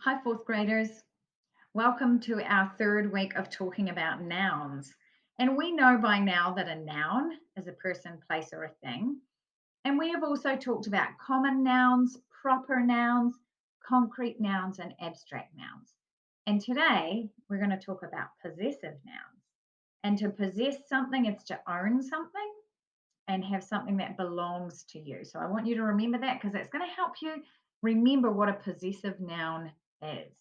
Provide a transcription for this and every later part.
Hi, fourth graders. Welcome to our third week of talking about nouns. And we know by now that a noun is a person, place, or a thing. And we have also talked about common nouns, proper nouns, concrete nouns, and abstract nouns. And today we're going to talk about possessive nouns. And to possess something, it's to own something and have something that belongs to you. So I want you to remember that because it's going to help you remember what a possessive noun is.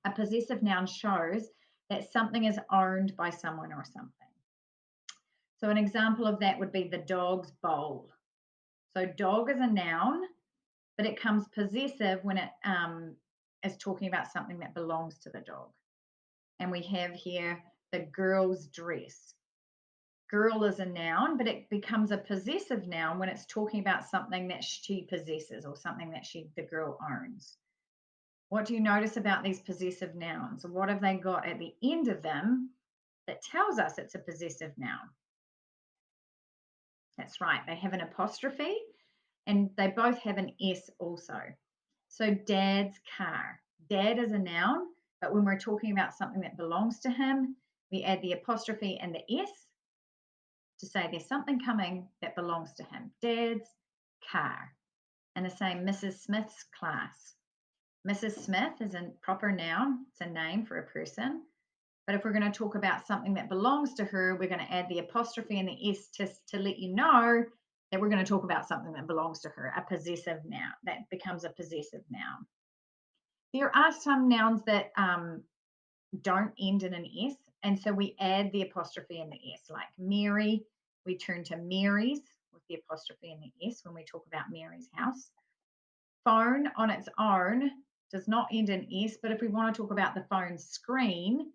A possessive noun shows that something is owned by someone or something. So an example of that would be the dog's bowl. So dog is a noun, but it comes possessive when it is talking about something that belongs to the dog. And we have here the girl's dress. Girl is a noun, but it becomes a possessive noun when it's talking about something that she possesses or something that the girl owns. What do you notice about these possessive nouns? What have they got at the end of them that tells us it's a possessive noun? That's right, they have an apostrophe and they both have an S also. So dad's car. Dad is a noun, but when we're talking about something that belongs to him, we add the apostrophe and the S to say there's something coming that belongs to him. Dad's car. And the same, Mrs. Smith's class. Mrs. Smith is a proper noun, it's a name for a person. But if we're going to talk about something that belongs to her, we're going to add the apostrophe and the S to let you know that we're going to talk about something that belongs to her, a possessive noun. That becomes a possessive noun. There are some nouns that don't end in an S, and so we add the apostrophe and the S, like Mary. We turn to Mary's with the apostrophe and the S when we talk about Mary's house. Phone on its own does not end in S, but if we want to talk about the phone screen,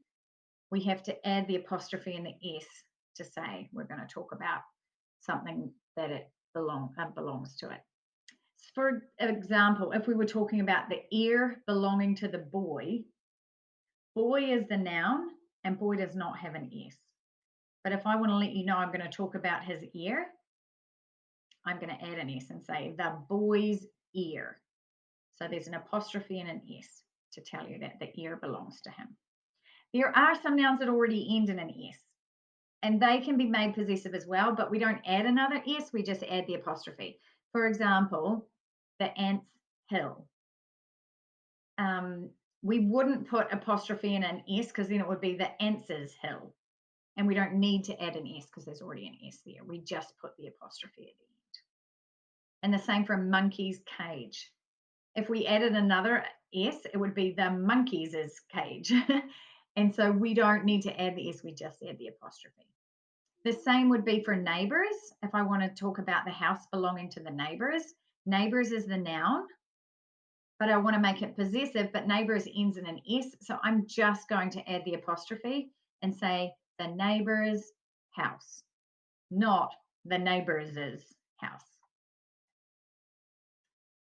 we have to add the apostrophe and the S to say we're going to talk about something that it belongs to it. For example, if we were talking about the ear belonging to the boy, boy is the noun and boy does not have an S. But if I want to let you know I'm going to talk about his ear, I'm going to add an S and say the boy's ear. So there's an apostrophe and an S to tell you that the ear belongs to him. There are some nouns that already end in an S, and they can be made possessive as well, but we don't add another S, we just add the apostrophe. For example, the ant's hill. We wouldn't put apostrophe in an S because then it would be the ant's hill. And we don't need to add an S because there's already an S there. We just put the apostrophe at the end. And the same for monkey's cage. If we added another S, it would be the monkey's cage. And so we don't need to add the S, we just add the apostrophe. The same would be for neighbors. If I want to talk about the house belonging to the neighbors, neighbors is the noun, but I want to make it possessive, but neighbors ends in an S. So I'm just going to add the apostrophe and say the neighbor's house, not the neighbor's house.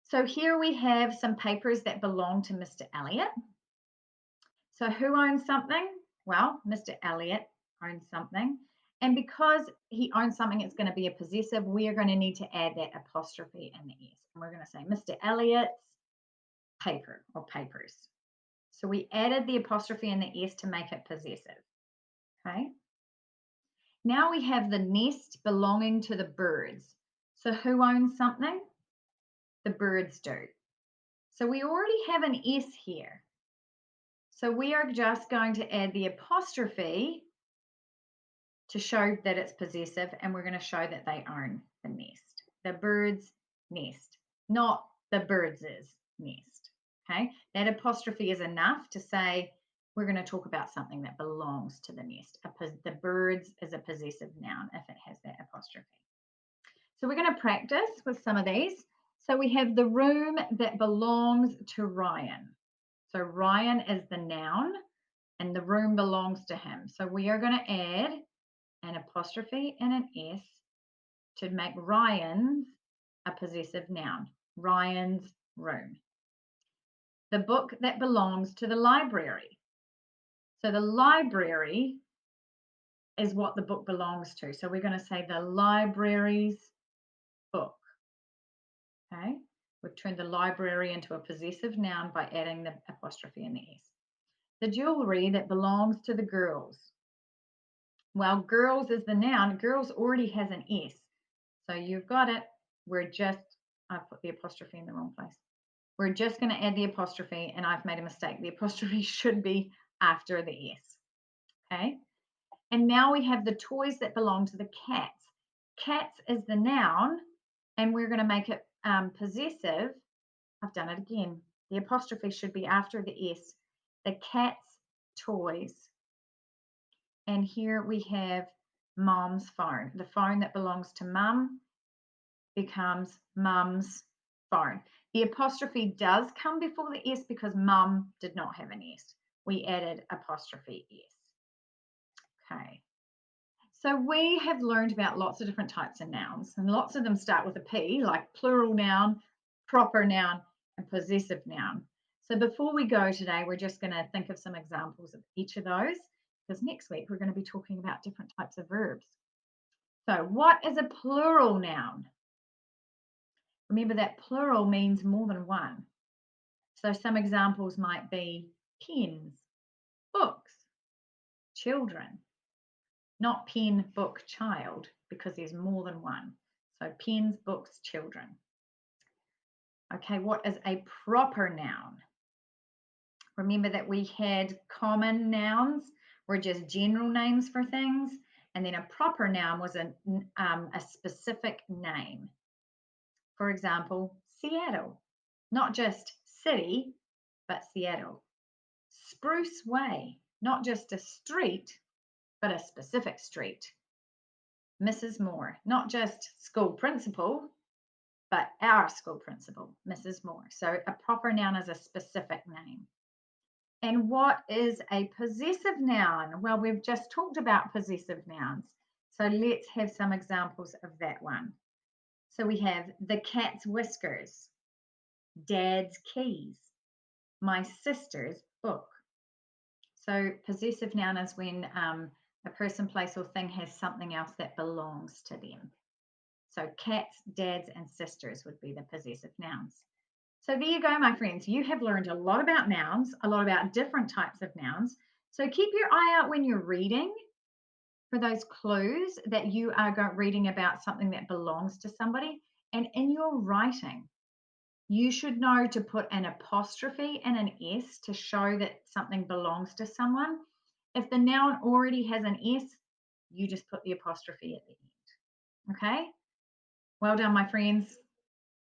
So here we have some papers that belong to Mr. Elliot. So who owns something? Well, Mr. Elliot owns something. And because he owns something, it's going to be a possessive. We are going to need to add that apostrophe and the S. And we're going to say Mr. Elliot's paper or papers. So we added the apostrophe and the S to make it possessive. Okay. Now we have the nest belonging to the birds. So who owns something? The birds do. So we already have an S here. So we are just going to add the apostrophe to show that it's possessive, and we're going to show that they own the nest. The bird's nest, not the birds' nest. Okay, that apostrophe is enough to say we're going to talk about something that belongs to the nest. The birds is a possessive noun if it has that apostrophe. So we're going to practice with some of these. So we have the room that belongs to Ryan. So Ryan is the noun and the room belongs to him. So we are going to add an apostrophe and an S to make Ryan's a possessive noun. Ryan's room. The book that belongs to the library. So the library is what the book belongs to. So we're going to say the library's book. Okay. We've turned the library into a possessive noun by adding the apostrophe and the S. The jewelry that belongs to the girls. Well, girls is the noun. Girls already has an S. So you've got it. I've put the apostrophe in the wrong place. We're just going to add the apostrophe, and I've made a mistake. The apostrophe should be after the S. Okay. And now we have the toys that belong to the cats. Cats is the noun, and we're going to make it possessive. I've done it again. The apostrophe should be after the S. The cat's toys. And here we have mom's phone. The phone that belongs to mum becomes mum's phone. The apostrophe does come before the S because mum did not have an S. We added apostrophe S. Okay. So we have learned about lots of different types of nouns, and lots of them start with a P, like plural noun, proper noun, and possessive noun. So before we go today, we're just going to think of some examples of each of those, because next week we're going to be talking about different types of verbs. So what is a plural noun? Remember that plural means more than one. So some examples might be pens, books, children. Not pen, book, child, because there's more than one. So pens, books, children. Okay, what is a proper noun? Remember that we had common nouns were just general names for things, and then a proper noun was a specific name. For example, Seattle, not just city, but Seattle. Spruce Way, not just a street, but a specific street. Mrs. Moore, not just school principal, but our school principal, Mrs. Moore. So a proper noun is a specific name. And what is a possessive noun? Well, we've just talked about possessive nouns. So let's have some examples of that one. So we have the cat's whiskers, dad's keys, my sister's book. So possessive noun is when a person, place, or thing has something else that belongs to them. So cats, dads, and sisters would be the possessive nouns. So there you go, my friends. You have learned a lot about nouns, a lot about different types of nouns. So keep your eye out when you're reading for those clues that you are reading about something that belongs to somebody. And in your writing, you should know to put an apostrophe and an S to show that something belongs to someone. If the noun already has an S, you just put the apostrophe at the end. Okay? Well done, my friends.